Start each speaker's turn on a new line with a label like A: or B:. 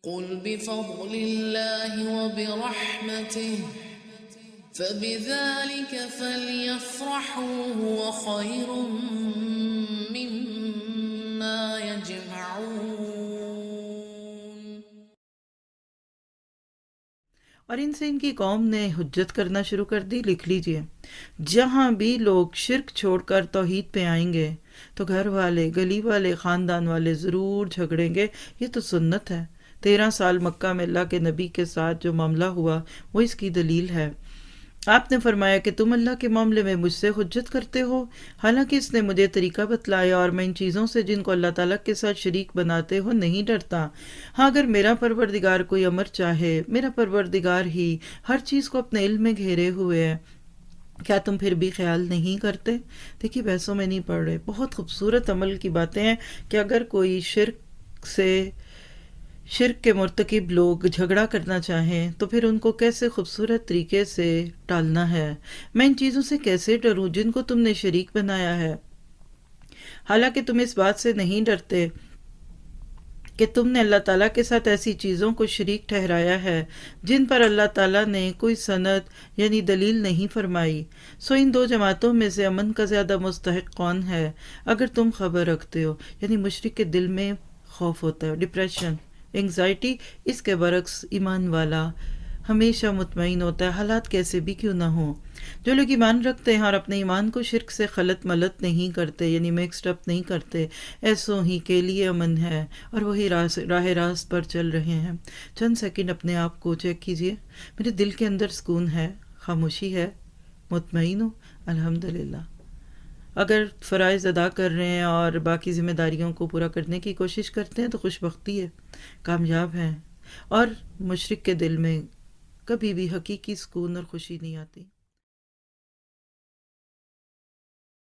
A: قل بفضل الله وبرحمته فبذلك فليفرحوا هو خير مما يجمعون۔
B: اور ان سے ان کی قوم نے حجت کرنا شروع کر دی۔ لکھ لیجئے، جہاں بھی لوگ شرک چھوڑ کر توحید پہ آئیں گے تو گھر والے، گلی والے، خاندان والے ضرور جھگڑیں گے۔ یہ تو سنت ہے۔ 13 سال مکہ میں اللہ کے نبی کے ساتھ جو معاملہ ہوا وہ اس کی دلیل ہے۔ آپ نے فرمایا کہ تم اللہ کے معاملے میں مجھ سے حجت کرتے ہو، حالانکہ اس نے مجھے طریقہ بتلایا اور میں ان چیزوں سے جن کو اللہ تعالیٰ کے ساتھ شریک بناتے ہو نہیں ڈرتا۔ ہاں، اگر میرا پروردگار کوئی امر چاہے، میرا پروردگار ہی ہر چیز کو اپنے علم میں گھیرے ہوئے ہے، کیا تم پھر بھی خیال نہیں کرتے؟ دیکھیے، بحثوں میں نہیں پڑھ رہے، بہت خوبصورت عمل کی باتیں ہیں کہ اگر کوئی شرک کے مرتکب لوگ جھگڑا کرنا چاہیں تو پھر ان کو کیسے خوبصورت طریقے سے ٹالنا ہے۔ میں ان چیزوں سے کیسے ڈروں جن کو تم نے شریک بنایا ہے، حالانکہ تم اس بات سے نہیں ڈرتے کہ تم نے اللہ تعالیٰ کے ساتھ ایسی چیزوں کو شریک ٹھہرایا ہے جن پر اللہ تعالیٰ نے کوئی سند یعنی دلیل نہیں فرمائی۔ سو ان دو جماعتوں میں سے امن کا زیادہ مستحق کون ہے؟ اگر تم خبر رکھتے ہو، یعنی مشرک کے دل میں خوف ہوتا ہے، ڈپریشن، انگزائٹی، اس کے برعکس ایمان والا ہمیشہ مطمئن ہوتا ہے، حالات کیسے بھی کیوں نہ ہوں۔ جو لوگ ایمان رکھتے ہیں اور اپنے ایمان کو شرک سے خلط ملط نہیں کرتے، یعنی مکسڈ اپ نہیں کرتے، ایسوں ہی کے لیے امن ہے اور وہی راہ راست پر چل رہے ہیں۔ چند سیکنڈ اپنے آپ کو چیک کیجئے، میرے دل کے اندر سکون ہے، خاموشی ہے، مطمئن ہوں، الحمدللہ۔ اگر فرائض ادا کر رہے ہیں اور باقی ذمہ داریوں کو پورا کرنے کی کوشش کرتے ہیں تو خوش بختی ہے، کامیاب ہیں۔ اور مشرک کے دل میں کبھی بھی حقیقی سکون اور خوشی نہیں آتی۔